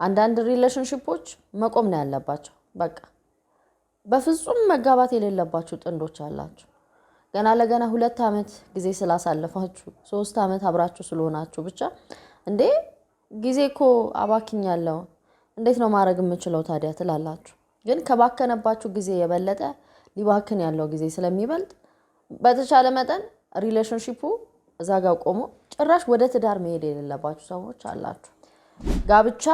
አንዳንድ ሪሌሽንሺፖች መቆም ነው ያለባቸው በቃ በፍጹም መጋባት የሌለባችሁ ጥንዶች አላችሁ ገና ለገና 2 አመት ጊዜ ስላሳለፋችሁ 3 አመት አብራችሁ ስለሆናችሁ ብቻ እንዴ ጊዜኮ አባክኛለሁ እንዴት ነው ማድረግ የምችለው ታዲያ ትላላችሁ ግን ከባከነባችሁ ጊዜ የበለጠ ሊባክን ያለው ጊዜ ስለሚበልጥ በተቻለ መጠን ሪሌሽንሺፑ እዛጋ ቆሞ ጭራሽ ወደ ትዳር መሄድ የሌለባችሁ ሰዎች አላችሁ ጋብቻ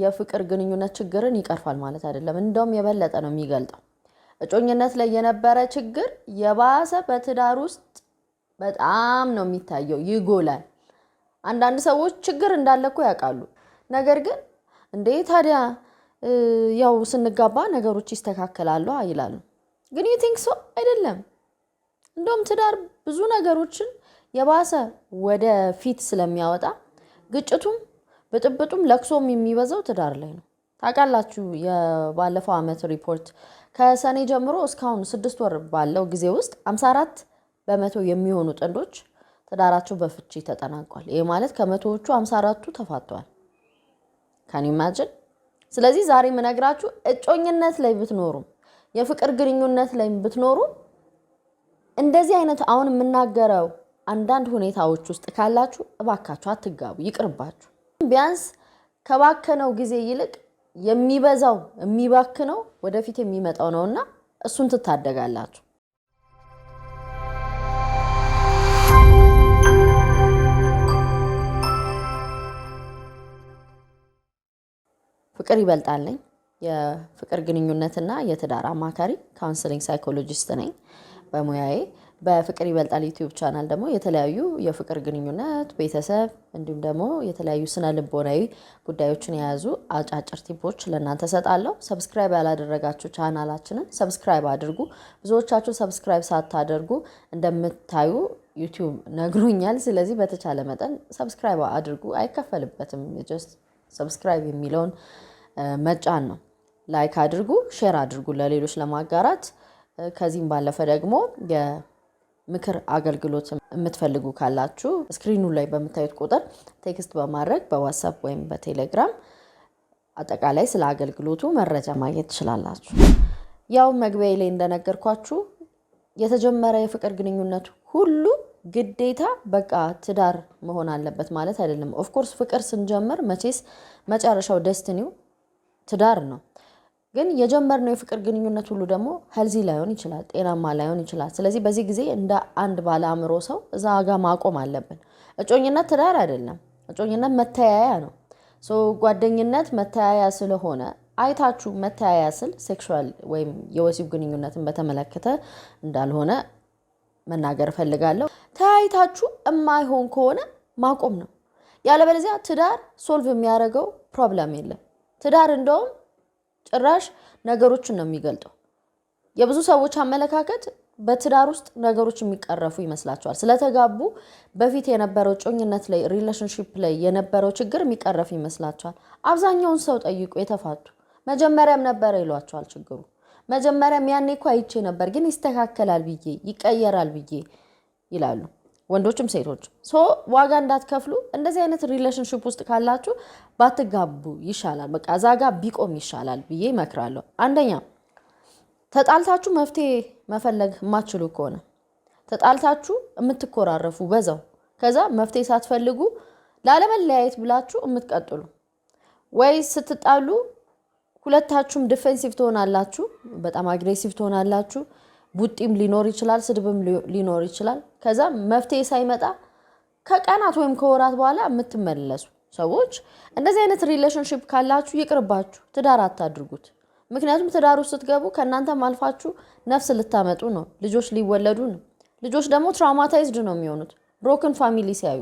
የፍቅር ግንኙነት ችግርን ይቀርፋል ማለት አይደለም እንደውም የበለጠ ነው የሚገልጠው እጮኝነት ላይ የነበረ ችግር የባሰ በትዳር ውስጥ በጣም ነው የሚታየው ይጎላል አንዳንድ ሰዎች ችግር እንዳለኩ ያውቃሉ ነገር ግን እንዴ ታዲያ ያው ስንጋባ ነገሮች ይስተካከላሉ አይላሉ ግን you think so አይደለም እንደውም ትዳር ብዙ ነገሮችን የባሰ ወደ ፊት ስለሚያወጣ ግጭቱም በጥብጡም ለክሶም የሚበዛው ትዳር ላይ ነው ታውቃላችሁ የባለፈው አመት ሪፖርት ከሰኔ ጀምሮ እስካሁን 6 ወር ባለው ጊዜ ውስጥ 54% የሚሆኑ ጥንዶች ትዳራቸው በፍቺ ተጠናቋል ይሄ ማለት ከመቶዎቹ 54ቱ ተፋተዋል can you imagine ስለዚህ ዛሬ ምነግራችሁ እጮኝነት ላይ ብትኖሩ የፍቅር ግንኙነት ላይ ብትኖሩ እንደዚህ አይነት አሁን የምናገረው አንዳንድ ሁኔታዎች ውስጥ ካላችሁ እባካችሁ አትጋቡ ይቅርባችሁ ቢያንስ ከባከነው ጊዜ ይልቅ የሚበዛው የሚባክነው ወደፊት የሚመጣው ነውና እሱን ትታደጋላችሁ ፍቅር ይበልጣልኝ የፍቅር ግንኙነትና የትዳር አማካሪ ካውንስሊንግ ሳይኮሎጂስት ነኝ በሙያዬ በፍቅር ይበልጣል ዩቲዩብ ቻናል ደግሞ የተለያዩ የፍቅር ግንኙነት ቤተሰብ እንዲሁም ደግሞ የተለያዩ ስነ ልቦናዊ ጉዳዮችን የያዙ አጫጭር ቲፖች ለእናንተ ሰጣለሁ ሰብስክራይብ ያላደረጋችሁ ቻናላችንን ሰብስክራይብ አድርጉ ብዙዎቻችሁ ሰብስክራይብ ሳታደርጉ እንደምታዩ ዩቲዩብ ነግሮኛል ስለዚህ በተቻለ መጠን ሰብስክራይብ አድርጉ አይከፈልበትም just ሰብስክራይብ የሚለውን መጫን ነው ላይክ አድርጉ ሼር አድርጉ ለሌሎች ለማጋራት ከዚህም ባለፈ ደግሞ የምክር አገልግሎት የምትፈልጉ ካላችሁ ስክሪኑ ላይ በመታየት ቁጥር ቴክስት በማድረግ በዋትስአፕ ወይም በቴሌግራም አጠቃላይ ስለ አገልግሎቱ መረጃ ማግኘት ትችላላችሁ ያው መግቢያ ላይ እንደነገርኳችሁ የተጀመረ የፍቅር ግንኙነት ሁሉ ግዴታ በቃ ትዳር መሆን አለበት ማለት አይደለም ኦፍ ኮርስ ፍቅር ስንጀምር መቼስ መጨረሻው ዴስቲኒው ትዳር ነው ግን የጀመርነው የፍቅር ግንኙነት ሁሉ ደግሞ ሄልዚ ላይሆን ይችላል ጤናማ ላይሆን ይችላል ስለዚህ በዚህ ጊዜ እንደ አንድ ባለ አእምሮ ሰው እዛጋ ማቆም አለብን እጮኝነት ትዳር አይደለም እጮኝነት መተያያ ነው ጓደኝነት መተያያ ስለሆነ አይታችሁ መተያያ ስል ሴክሹዋል ወይም የወሲብ ግንኙነትን በተመለከተ እንዳልሆነ መናገር ፈልጋለሁ ታይታችሁ የማይሆን ከሆነ ማቆም ነው ያለበለዚያ ትዳር ሶልቭ የሚያደርገው ፕሮብለም የለም ትዳር እንደውም ጭራሽ ነገሮችን ነው የሚገልጠው የብዙ ሰዎች አመለካከት በትዳር ውስጥ ነገሮች የሚቀረፉ ይመስላቸዋል ስለተጋቡ በፊት የነበረው ጮኝነት ላይ ሪሌሽንሺፕ ላይ የነበረው ችግር የሚቀረፍ ይመስላቸዋል አብዛኛውን ሰው ጠይቁ የተፋቱ መጀመሪያም ነበር ይሏቸዋል ችግሩ መጀመሪያም ያኔ እኮ አይቼ ነበር ግን ይስተካከላል ብዬ ይቀየራል ብዬ ይላሉ ወንዶችም ሴቶች ዋጋ እንዳትከፍሉ እንደዚህ አይነት ሪሌሽንሺፕ ውስጥ ካላችሁ ባትጋቡ ይሻላል በቃ ዛጋ ቢቆም ይሻላል ብዬ እመክራለሁ አንደኛ ተጣልታችሁ መፍትሄ መፈለግ ማችሉ ከሆነ ተጣልታችሁ የምትኮራረፉ በዛው ከዛ መፍትሄ ሳትፈልጉ ላለመለያየት ብላችሁ የምትቀጥሉ ወይ ስትጣሉ ሁለታችሁም ዲፌንሲቭ ትሆናላችሁ በጣም አግሬሲቭ ትሆናላችሁ ቡጢም ሊኖር ይችላል ስድብም ሊኖር ይችላል ከዛ መፍትሄ ሳይመጣ ከቀናት ወይም ከወራት በኋላ የምትመለሱ ሰዎች እንደዚህ አይነት ሪሌሽንሺፕ ካላችሁ ይቅርባችሁ ትዳር አታድርጉት ምክንያቱም ትዳር ውስጥ ስትገቡ ከእናንተም አልፋችሁ ነፍስ ልታመጡ ነው ልጆች ሊወለዱ ነው ልጆች ደግሞ ትራውማታይዝድ ነው የሚሆኑት ብሮከን ፋሚሊ ሲያዩ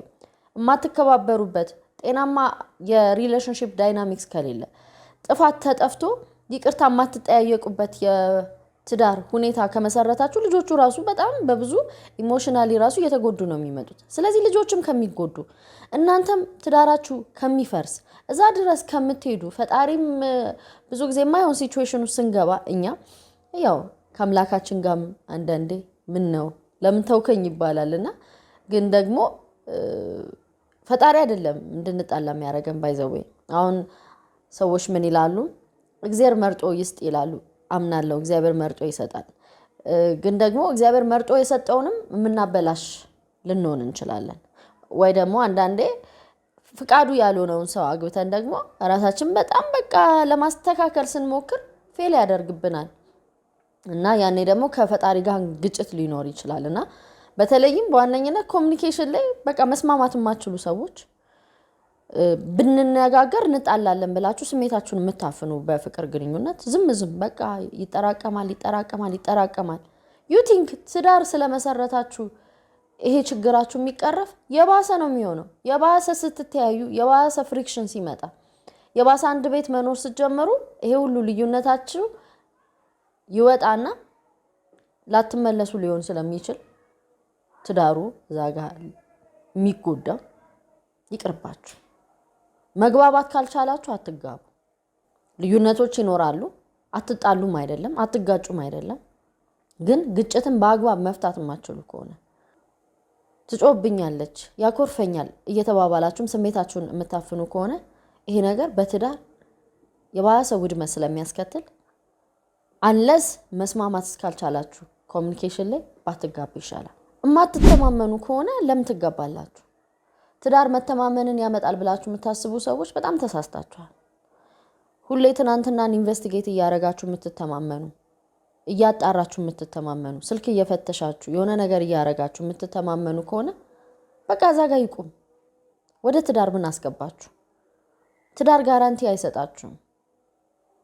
የማትከባበሩበት ጤናማ የሪሌሽንሺፕ ዳይናሚክስ ከሌለ ጥፋት ተጠፍቶ ይቅርታ የማትጠያየቁበት የትዳር ሁኔታ ከመሰረታችሁ ልጆቹ ራሱ በጣም በብዙ ኢሞሽናሊ ራሱ እየተጎዱ ነው የሚመጡት ስለዚህ ልጆችም ከሚጎዱ እናንተም ትዳራችሁ ከሚፈርስ እዛ ድረስ ከምትሄዱ ፈጣሪም ብዙ ጊዜ የማይሆን ሲቹዌሽን ውስጥ ስንገባ እኛ ያው ከአምላካችን ጋር አንዳንዴ ምን ነው ለምን ተውከኝ ይባላልና ግን ደግሞ ፈጣሪ አይደለም እንድንጣላ የሚያደርገን ባይዘው አሁን ሰዎች ምን ይላሉ? እግዚአብሔር መርጦ ይስጥ ይላሉ። አምናለሁ እግዚአብሔር መርጦ ይሰጣል። ግን ደግሞ እግዚአብሔር መርጦ የሰጠውንም የምናበላሽ ልንሆን እንችላለን። ወይ ደግሞ አንዳንዴ ፍቃዱ ያልሆነውን ሰው አግብተን ደግሞ ራሳችን በጣም በቃ ለማስተካከል ስንሞክር ፌል ያደርግብናል እና ያኔ ደግሞ ከፈጣሪ ጋር ግጭት ሊኖር ይችላል። እና በተለይም በዋነኝነት ኮሚኒኬሽን ላይ በቃ መስማማት የማትችሉ ሰዎች ብንነጋገር እንጣላለን ብላችሁ ስሜታችሁን የምታፍኑ በፍቅር ግንኙነት ዝም በቃ ይጠራቀማል። ዩ ቲንክ ትዳር ስለመሰረታችሁ ይሄ ችግራችሁ የሚቀረፍ የባሰ ነው የሚሆነው። የባሰ ስትተያዩ፣ የባሰ ፍሪክሽን ሲመጣ፣ የባሰ አንድ ቤት መኖር ስትጀምሩ ይሄ ሁሉ ልዩነታችሁ ይወጣና ላትመለሱ ሊሆን ስለሚችል ትዳሩ እዛ ጋር የሚጎዳው ይቅርባችሁ። መግባባት ካልቻላችሁ አትጋቡ። ልዩነቶች ይኖራሉ። አትጣሉም አይደለም፣ አትጋጩም አይደለም። ግን ግጭትን በአግባብ መፍታት የማትችሉ ከሆነ ትጮብኛለች፣ ያኮርፈኛል እየተባባላችሁም ስሜታችሁን የምታፍኑ ከሆነ ይሄ ነገር በትዳር የባሰ ውድመት ስለሚያስከትል አንለስ መስማማት እስካልቻላችሁ ኮሚኒኬሽን ላይ ባትጋቡ ይሻላል። እማትተማመኑ ከሆነ ለምን ትጋባላችሁ? ትዳር መተማመንን ያመጣል ብላችሁ የምታስቡ ሰዎች በጣም ተሳስታችኋል። ሁሌ ትናንትናን ኢንቨስቲጌት እያደረጋችሁ የምትተማመኑ፣ እያጣራችሁ የምትተማመኑ፣ ስልክ እየፈተሻችሁ የሆነ ነገር እያደረጋችሁ የምትተማመኑ ከሆነ በቃ እዛ ጋር ይቁም። ወደ ትዳር ምን አስገባችሁ? ትዳር ጋራንቲ አይሰጣችሁም።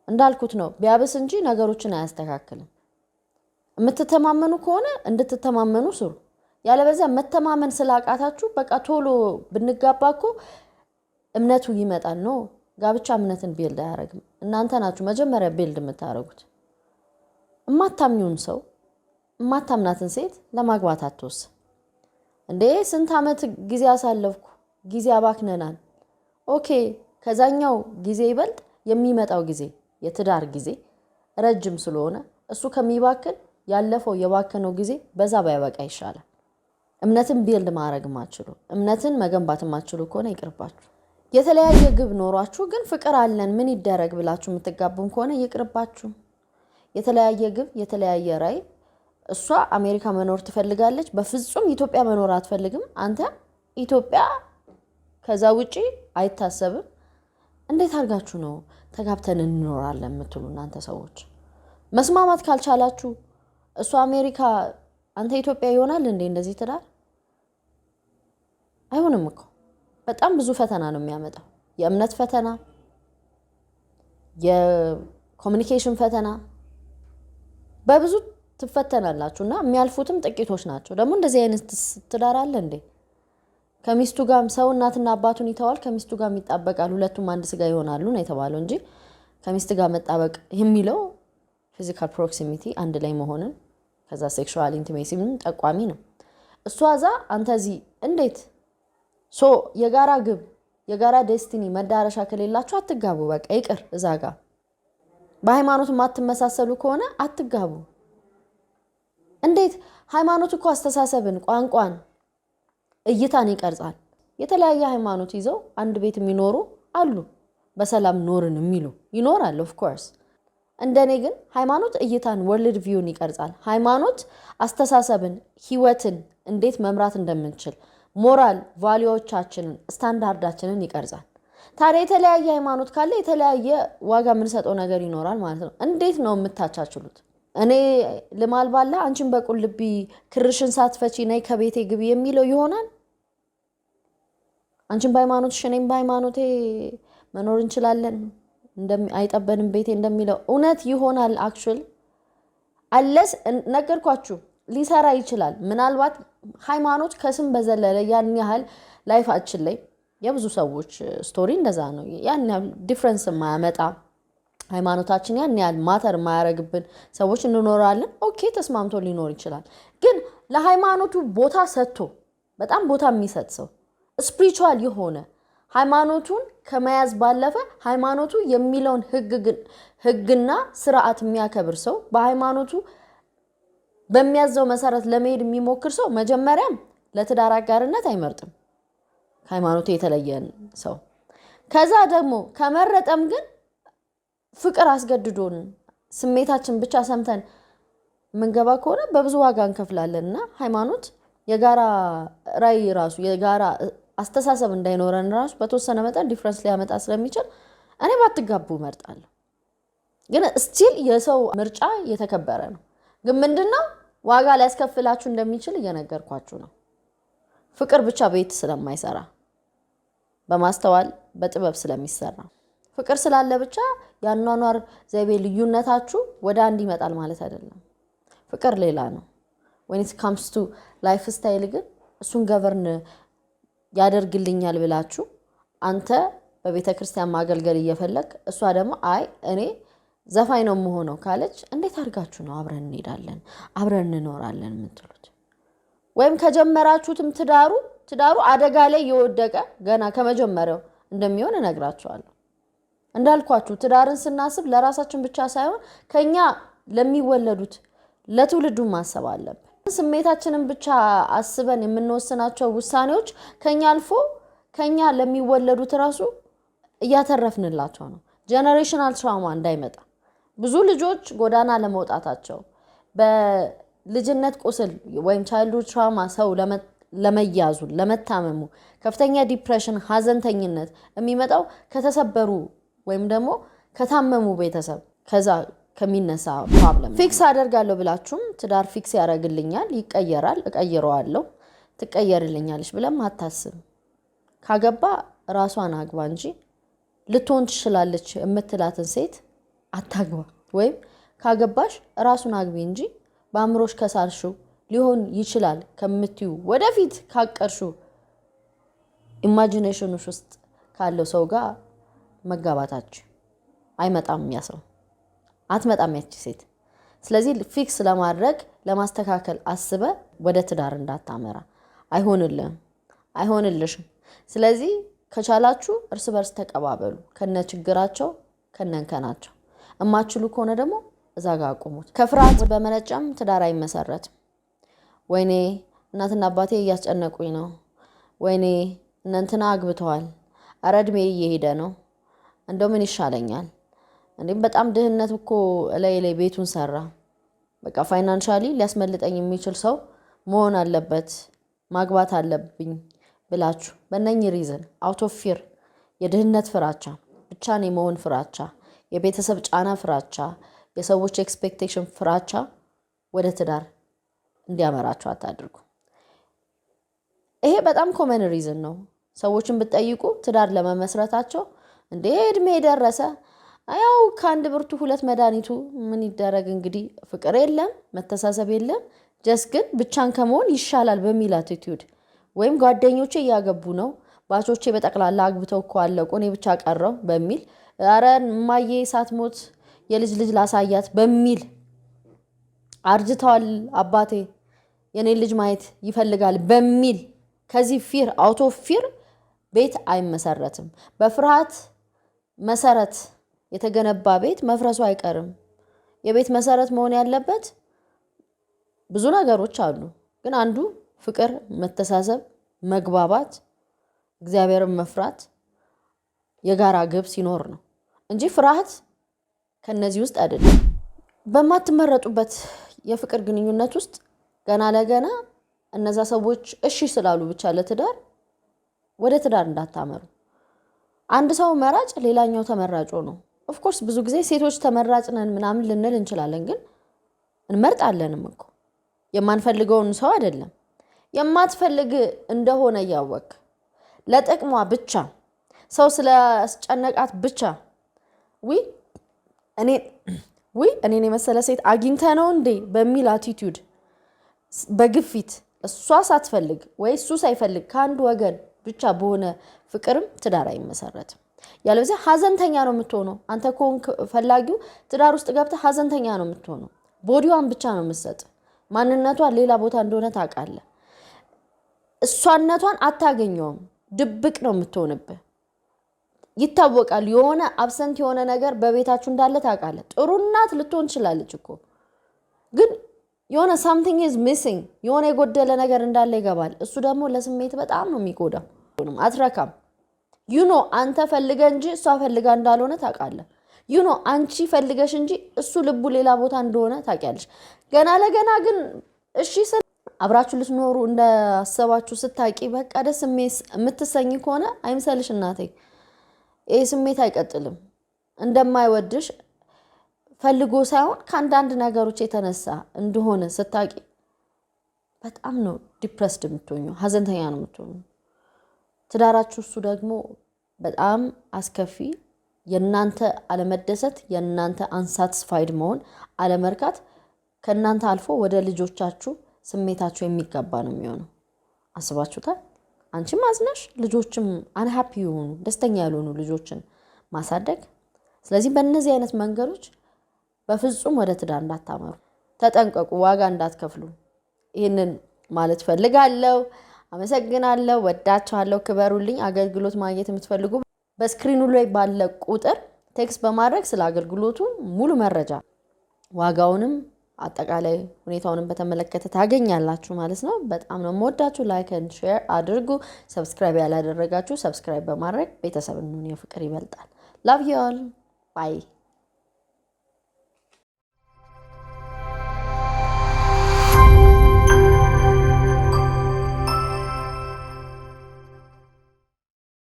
እንዳልኩት ነው፣ ቢያብስ እንጂ ነገሮችን አያስተካክልም። የምትተማመኑ ከሆነ እንድትተማመኑ ስሩ። ያለበዛ መተማመን ስላቃታችሁ በቃ ቶሎ ብንጋባ እኮ እምነቱ ይመጣል ነው። ጋብቻ እምነትን ቢልድ አያደርግም። እናንተ ናችሁ መጀመሪያ ቢልድ የምታደርጉት። እማታምኙን ሰው እማታምናትን ሴት ለማግባት አትወስን። እንዴ ስንት ዓመት ጊዜ አሳለፍኩ፣ ጊዜ አባክነናል። ኦኬ፣ ከዛኛው ጊዜ ይበልጥ የሚመጣው ጊዜ የትዳር ጊዜ ረጅም ስለሆነ እሱ ከሚባክን ያለፈው የባከነው ጊዜ በዛ ባይበቃ ይሻላል። እምነትን ቢልድ ማድረግ ማችሉ፣ እምነትን መገንባት ማችሉ ከሆነ ይቅርባችሁ። የተለያየ ግብ ኖሯችሁ ግን ፍቅር አለን ምን ይደረግ ብላችሁ የምትጋቡም ከሆነ ይቅርባችሁ። የተለያየ ግብ፣ የተለያየ ራዕይ። እሷ አሜሪካ መኖር ትፈልጋለች፣ በፍጹም ኢትዮጵያ መኖር አትፈልግም። አንተ ኢትዮጵያ ከዛ ውጪ አይታሰብም። እንዴት አድርጋችሁ ነው ተጋብተን እንኖራለን የምትሉ እናንተ ሰዎች? መስማማት ካልቻላችሁ እሷ አሜሪካ አንተ ኢትዮጵያ ይሆናል እንዴ? እንደዚህ ትዳር አይሆንም እኮ። በጣም ብዙ ፈተና ነው የሚያመጣው። የእምነት ፈተና፣ የኮሚኒኬሽን ፈተና፣ በብዙ ትፈተናላችሁና የሚያልፉትም ጥቂቶች ናቸው። ደግሞ እንደዚህ አይነት ትዳር አለ እንዴ? ከሚስቱ ጋር ሰው እናትና አባቱን ይተዋል፣ ከሚስቱ ጋር ይጣበቃል፣ ሁለቱም አንድ ስጋ ይሆናሉ ነው የተባለው እንጂ ከሚስት ጋር መጣበቅ የሚለው ፊዚካል ፕሮክሲሚቲ አንድ ላይ መሆንን ከዛ ሴክሹዋል ኢንቲሜሲም ጠቋሚ ነው። እሷ እዛ አንተ እዚህ እንዴት ሶ የጋራ ግብ የጋራ ዴስቲኒ መዳረሻ ከሌላችሁ አትጋቡ። በቃ ይቅር። እዛ ጋር በሃይማኖት ማትመሳሰሉ ከሆነ አትጋቡ። እንዴት? ሃይማኖት እኮ አስተሳሰብን፣ ቋንቋን፣ እይታን ይቀርጻል። የተለያየ ሃይማኖት ይዘው አንድ ቤት የሚኖሩ አሉ። በሰላም ኖርን የሚሉ ይኖራል ኦፍ ኮርስ። እንደኔ ግን ሃይማኖት እይታን ወርልድ ቪውን ይቀርጻል። ሃይማኖት አስተሳሰብን፣ ህይወትን እንዴት መምራት እንደምንችል ሞራል ቫልዩዎቻችንን፣ ስታንዳርዳችንን ይቀርጻል። ታዲያ የተለያየ ሃይማኖት ካለ የተለያየ ዋጋ የምንሰጠው ነገር ይኖራል ማለት ነው። እንዴት ነው የምታቻችሉት? እኔ ልማል ባላ አንቺን በቁልቢ ክርሽን ሳትፈቺ ነይ ከቤቴ ግቢ የሚለው ይሆናል? አንቺን በሃይማኖትሽ እኔም በሃይማኖቴ መኖር እንችላለን አይጠበንም ቤቴ እንደሚለው እውነት ይሆናል? አክቹዋሊ አለስ ነገርኳችሁ ሊሰራ ይችላል። ምናልባት ሃይማኖት ከስም በዘለለ ያን ያህል ላይፋችን ላይ የብዙ ሰዎች ስቶሪ እንደዛ ነው። ያን ያህል ዲፍረንስ ማያመጣ ሃይማኖታችን ያን ያህል ማተር ማያረግብን ሰዎች እንኖራለን። ኦኬ ተስማምቶ ሊኖር ይችላል። ግን ለሃይማኖቱ ቦታ ሰጥቶ በጣም ቦታ የሚሰጥ ሰው ስፒሪቹዋል የሆነ ሃይማኖቱን ከመያዝ ባለፈ ሃይማኖቱ የሚለውን ህግና ስርዓት የሚያከብር ሰው በሃይማኖቱ በሚያዘው መሰረት ለመሄድ የሚሞክር ሰው መጀመሪያም ለትዳር አጋርነት አይመርጥም ሃይማኖቱ የተለየ ሰው። ከዛ ደግሞ ከመረጠም ግን ፍቅር አስገድዶን ስሜታችን ብቻ ሰምተን መንገባ ከሆነ በብዙ ዋጋ እንከፍላለንና ሃይማኖት የጋራ ራይ ራሱ የጋራ አስተሳሰብ እንዳይኖረን ራሱ በተወሰነ መጠን ዲፈረንስ ሊያመጣ ስለሚችል እኔ ባትጋቡ እመርጣለሁ። ግን ስቲል የሰው ምርጫ የተከበረ ነው። ግን ምንድነው ዋጋ ሊያስከፍላችሁ እንደሚችል እየነገርኳችሁ ነው። ፍቅር ብቻ ቤት ስለማይሰራ በማስተዋል በጥበብ ስለሚሰራ ፍቅር ስላለ ብቻ ያኗኗር ዘይቤ ልዩነታችሁ ወደ አንድ ይመጣል ማለት አይደለም። ፍቅር ሌላ ነው። when it comes to lifestyle ግን እሱን ገቨርን ያደርግልኛል ብላችሁ አንተ በቤተክርስቲያን ማገልገል እየፈለክ እሷ ደግሞ አይ እኔ ዘፋኝ ነው የምሆነው ካለች እንዴት አድርጋችሁ ነው አብረን እንሄዳለን አብረን እንኖራለን የምትሉት? ወይም ከጀመራችሁትም ትዳሩ አደጋ ላይ የወደቀ ገና ከመጀመሪያው እንደሚሆን እነግራችኋለሁ። እንዳልኳችሁ ትዳርን ስናስብ ለራሳችን ብቻ ሳይሆን ከኛ ለሚወለዱት ለትውልዱ ማሰብ አለብን። ስሜታችንን ብቻ አስበን የምንወስናቸው ውሳኔዎች ከኛ አልፎ ከኛ ለሚወለዱት ራሱ እያተረፍንላቸው ነው። ጄነሬሽናል ትራውማ እንዳይመጣ ብዙ ልጆች ጎዳና ለመውጣታቸው በልጅነት ቁስል ወይም ቻይልድሁድ ትራውማ ሰው ለመያዙ ለመታመሙ ከፍተኛ ዲፕሬሽን ሀዘንተኝነት የሚመጣው ከተሰበሩ ወይም ደግሞ ከታመሙ ቤተሰብ ከዛ ከሚነሳ ፕሮብለም ፊክስ አደርጋለሁ ብላችሁም ትዳር ፊክስ ያደርግልኛል ይቀየራል እቀይረዋለሁ ትቀየርልኛለሽ ብለም አታስብ። ካገባ ራሷን አግባ እንጂ ልትሆን ትችላለች የምትላትን ሴት አታግባ። ወይም ካገባሽ ራሱን አግቢ እንጂ በአምሮሽ ከሳልሹ ሊሆን ይችላል ከምትዩ ወደፊት ካቀርሹ ኢማጂኔሽንሽ ውስጥ ካለው ሰው ጋር መጋባታችሁ አይመጣም ያሰው አትመጣም ያቺ ሴት። ስለዚህ ፊክስ ለማድረግ ለማስተካከል አስበ ወደ ትዳር እንዳታመራ አይሆንልሽም። ስለዚህ ከቻላችሁ እርስ በርስ ተቀባበሉ ከነ ችግራቸው ከነንከናቸው። እማችሉ ከሆነ ደግሞ እዛ ጋር አቁሙት። ከፍርሃት በመነጨም ትዳር አይመሰረትም። ወይኔ እናትና አባቴ እያስጨነቁኝ ነው፣ ወይኔ እናንተና አግብተዋል፣ አረድሜ እየሄደ ነው፣ እንደው ምን ይሻለኛል? እንዴም በጣም ድህነት እኮ ላይ ቤቱን ሰራ፣ በቃ ፋይናንሻሊ ሊያስመልጠኝ የሚችል ሰው መሆን አለበት፣ ማግባት አለብኝ ብላችሁ በእነኚህ ሪዝን አውት ኦፍ ፊር የድህነት ፍራቻ፣ ብቻኔ መሆን ፍራቻ፣ የቤተሰብ ጫና ፍራቻ፣ የሰዎች ኤክስፔክቴሽን ፍራቻ ወደ ትዳር እንዲያመራችሁ አታድርጉ። ይሄ በጣም ኮመን ሪዝን ነው። ሰዎችን ብትጠይቁ ትዳር ለመመስረታቸው እንዴ እድሜ ደረሰ አያው ከአንድ ብርቱ ሁለት መድኃኒቱ ምን ይደረግ እንግዲህ ፍቅር የለም መተሳሰብ የለም ጀስ ግን ብቻን ከመሆን ይሻላል በሚል አቲቲዩድ ወይም ጓደኞቼ እያገቡ ነው ባቾቼ በጠቅላላ አግብተው እኮ አለቁ እኔ ብቻ ቀረው በሚል አረ ማዬ ሳትሞት የልጅ ልጅ ላሳያት በሚል አርጅተዋል አባቴ የኔ ልጅ ማየት ይፈልጋል በሚል ከዚህ ፊር አውት ኦፍ ፊር ቤት አይመሰረትም። በፍርሃት መሰረት የተገነባ ቤት መፍረሱ አይቀርም። የቤት መሰረት መሆን ያለበት ብዙ ነገሮች አሉ፣ ግን አንዱ ፍቅር፣ መተሳሰብ፣ መግባባት፣ እግዚአብሔርን መፍራት የጋራ ግብ ሲኖር ነው እንጂ ፍርሃት ከነዚህ ውስጥ አይደለም። በማትመረጡበት የፍቅር ግንኙነት ውስጥ ገና ለገና እነዛ ሰዎች እሺ ስላሉ ብቻ ለትዳር ወደ ትዳር እንዳታመሩ። አንድ ሰው መራጭ ሌላኛው ተመራጭ ነው። ኦፍ ኮርስ ብዙ ጊዜ ሴቶች ተመራጭ ነን ምናምን ልንል እንችላለን፣ ግን እንመርጣለንም እኮ የማንፈልገውን ሰው አይደለም። የማትፈልግ እንደሆነ ያወቅ ለጥቅሟ ብቻ ሰው ስለጨነቃት ብቻ እኔን የመሰለ ሴት አግኝተ ነው እንዴ በሚል አቲቲዩድ በግፊት እሷ ሳትፈልግ ወይ እሱ ሳይፈልግ ከአንድ ወገን ብቻ በሆነ ፍቅርም ትዳር አይመሰረትም። ያለበለዚያ ሀዘንተኛ ነው የምትሆነው። አንተ ኮንክ ፈላጊው ትዳር ውስጥ ገብተህ ሀዘንተኛ ነው የምትሆነው። ቦዲዋን ብቻ ነው የምትሰጥ፣ ማንነቷን ሌላ ቦታ እንደሆነ ታውቃለህ። እሷነቷን አታገኘውም፣ ድብቅ ነው የምትሆንብህ። ይታወቃል የሆነ አብሰንት የሆነ ነገር በቤታችሁ እንዳለ ታውቃለህ። ጥሩ እናት ልትሆን ትችላለች እኮ ግን የሆነ something is missing የሆነ የጎደለ ነገር እንዳለ ይገባል። እሱ ደግሞ ለስሜት በጣም ነው የሚጎዳው። አትረካም አንተ ፈልገ እንጂ እሷ ፈልጋ እንዳልሆነ ታውቃለህ። አንቺ ፈልገሽ እንጂ እሱ ልቡ ሌላ ቦታ እንደሆነ ታውቂያለሽ። ገና ለገና ግን እሺ አብራችሁ ልትኖሩ እንዳሰባችሁ ስታቂ በቃ ደስ የምትሰኝ ከሆነ አይምሰልሽ እናቴ። ይሄ ስሜት አይቀጥልም። እንደማይወድሽ ፈልጎ ሳይሆን ከአንዳንድ ነገሮች የተነሳ እንደሆነ ስታቂ በጣም ነው ዲፕረስድ የምትሆኚው፣ ሀዘንተኛ ነው የምትሆኚው። ትዳራችሁ እሱ ደግሞ በጣም አስከፊ፣ የእናንተ አለመደሰት፣ የእናንተ አንሳትስፋይድ መሆን፣ አለመርካት ከእናንተ አልፎ ወደ ልጆቻችሁ ስሜታችሁ የሚጋባ ነው የሚሆነው። አስባችሁታል? አንቺም አዝነሽ ልጆችም አንሃፒ የሆኑ ደስተኛ ያልሆኑ ልጆችን ማሳደግ። ስለዚህ በእነዚህ አይነት መንገዶች በፍጹም ወደ ትዳር እንዳታመሩ ተጠንቀቁ፣ ዋጋ እንዳትከፍሉ። ይህንን ማለት ፈልጋለሁ። አመሰግናለሁ። ወዳችኋለሁ። ክበሩልኝ። አገልግሎት ማግኘት የምትፈልጉ በስክሪኑ ላይ ባለ ቁጥር ቴክስት በማድረግ ስለ አገልግሎቱ ሙሉ መረጃ ዋጋውንም አጠቃላይ ሁኔታውንም በተመለከተ ታገኛላችሁ ማለት ነው። በጣም ነው የምወዳችሁ። ላይክ ኤንድ ሼር አድርጉ። ሰብስክራይብ ያላደረጋችሁ ሰብስክራይብ በማድረግ ቤተሰብ እንሁን። የፍቅር ይበልጣል። ላቭ ዩ ኦል ባይ